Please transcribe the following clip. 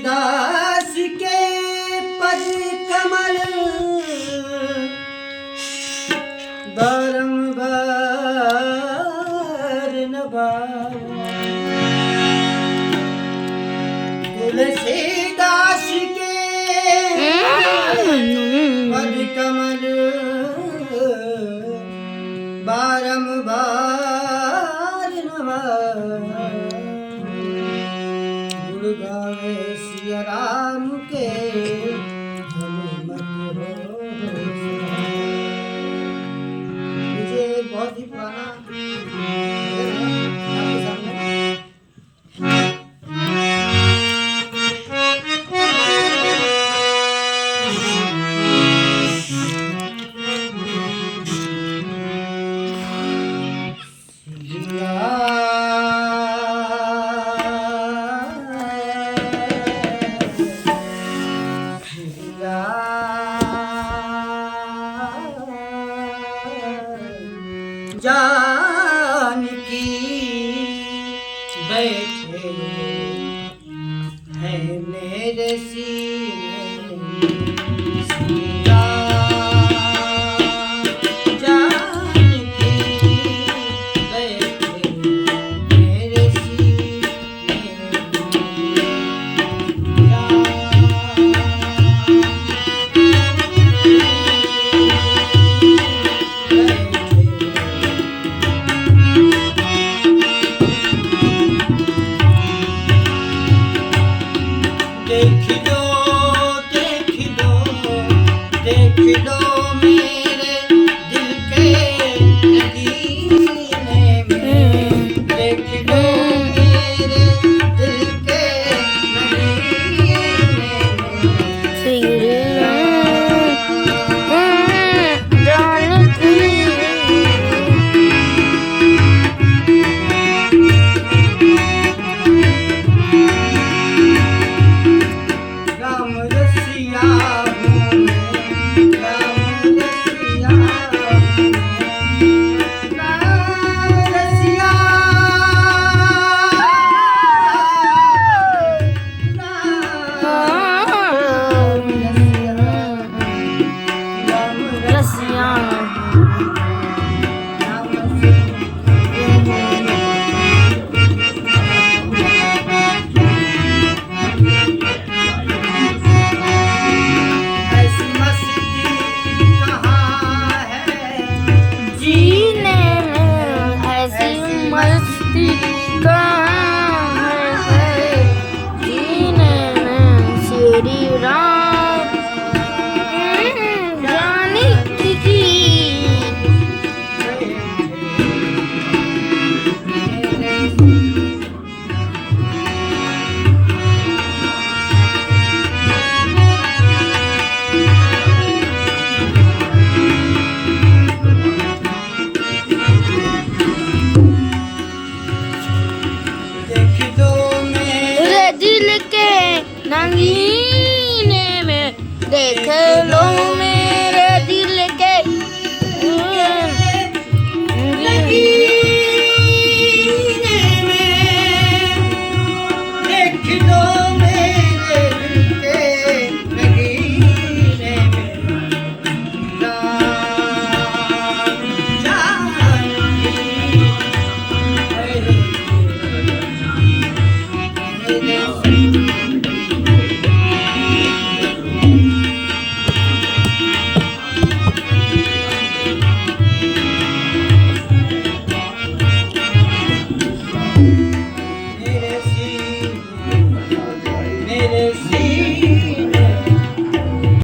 तुलसीदास के पद कमल बारंबार नभाए। तुलसीदास के पद कमल बारंबार नभाए। गुण गावे सिया राम के हनुमत हो। मुझे बहुत ही पुराना भजन है आपके सामने। जानकी बैठे हैं मेरे सीने सिया। जानकी बैठे मेरे सीने देख लो देख लो देख लो मेरे दिल के नगीने में। देख लो मेरे दिल के नगीने में। राम रसिया हूँ मैं, राम रसिया हूँ मैं, राम रसिया ऐसी मस्ती कहाँ है जीने में ऐसी मस्ती कहाँ है। जीने में श्री राम जानकी की। देख दो मेरे दिल के नगीने में देख लो